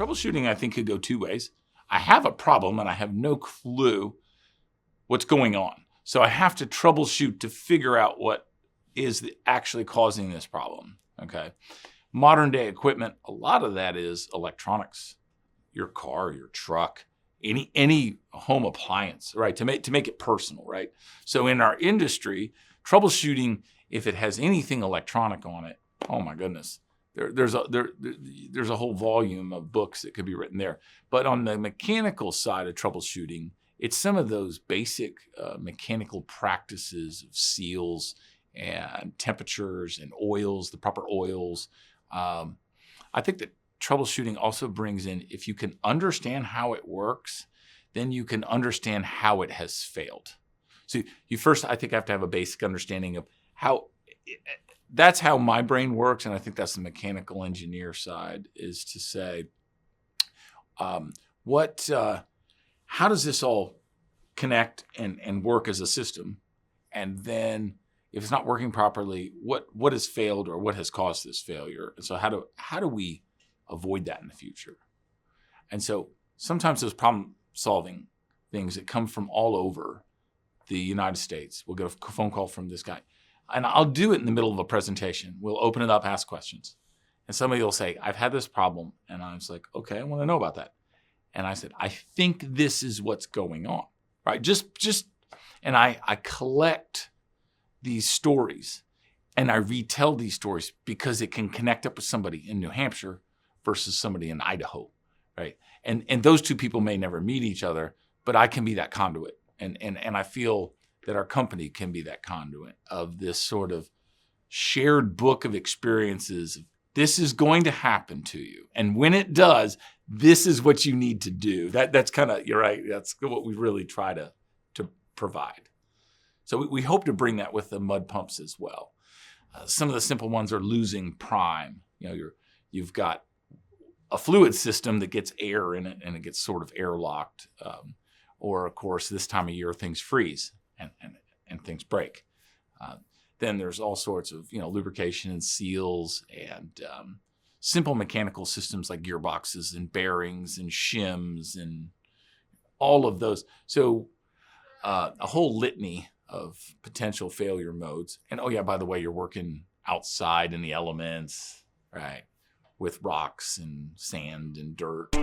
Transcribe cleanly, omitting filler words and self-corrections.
troubleshooting, I think, could go two ways. I have a problem and I have no clue what's going on. So I have to troubleshoot to figure out what is actually causing this problem, okay? Modern day equipment, a lot of that is electronics, your car, your truck, any home appliance, right? To make it personal, right? So in our industry, troubleshooting, if it has anything electronic on it, oh my goodness, there's a whole volume of books that could be written there. But on the mechanical side of troubleshooting, it's some of those basic mechanical practices of seals and temperatures and oils, the proper oils. I think that troubleshooting also brings in, if you can understand how it works, then you can understand how it has failed. So you first, I think, have to have a basic understanding of how, that's how my brain works. And I think that's the mechanical engineer side, is to say, how does this all connect and work as a system? And then if it's not working properly, what has failed or what has caused this failure? And so how do we avoid that in the future? And so sometimes those problem solving things that come from all over the United States, we'll get a phone call from this guy, and I'll do it in the middle of a presentation. We'll open it up, ask questions. And somebody will say, I've had this problem. And I was like, okay, I want to know about that. And I said, I think this is what's going on, right? And I collect these stories and I retell these stories because it can connect up with somebody in New Hampshire versus somebody in Idaho, right? And those two people may never meet each other, but I can be that conduit. And I feel that our company can be that conduit of this sort of shared book of experiences. This is going to happen to you. And when it does, this is what you need to do. That's kind of, you're right, that's what we really try to provide. So we hope to bring that with the mud pumps as well. Some of the simple ones are losing prime. You've got a fluid system that gets air in it and it gets sort of airlocked. Or of course, this time of year, things freeze and things break. Then there's all sorts of lubrication and seals and simple mechanical systems like gearboxes and bearings and shims and all of those. So a whole litany of potential failure modes. And oh yeah, by the way, you're working outside in the elements, right? With rocks and sand and dirt.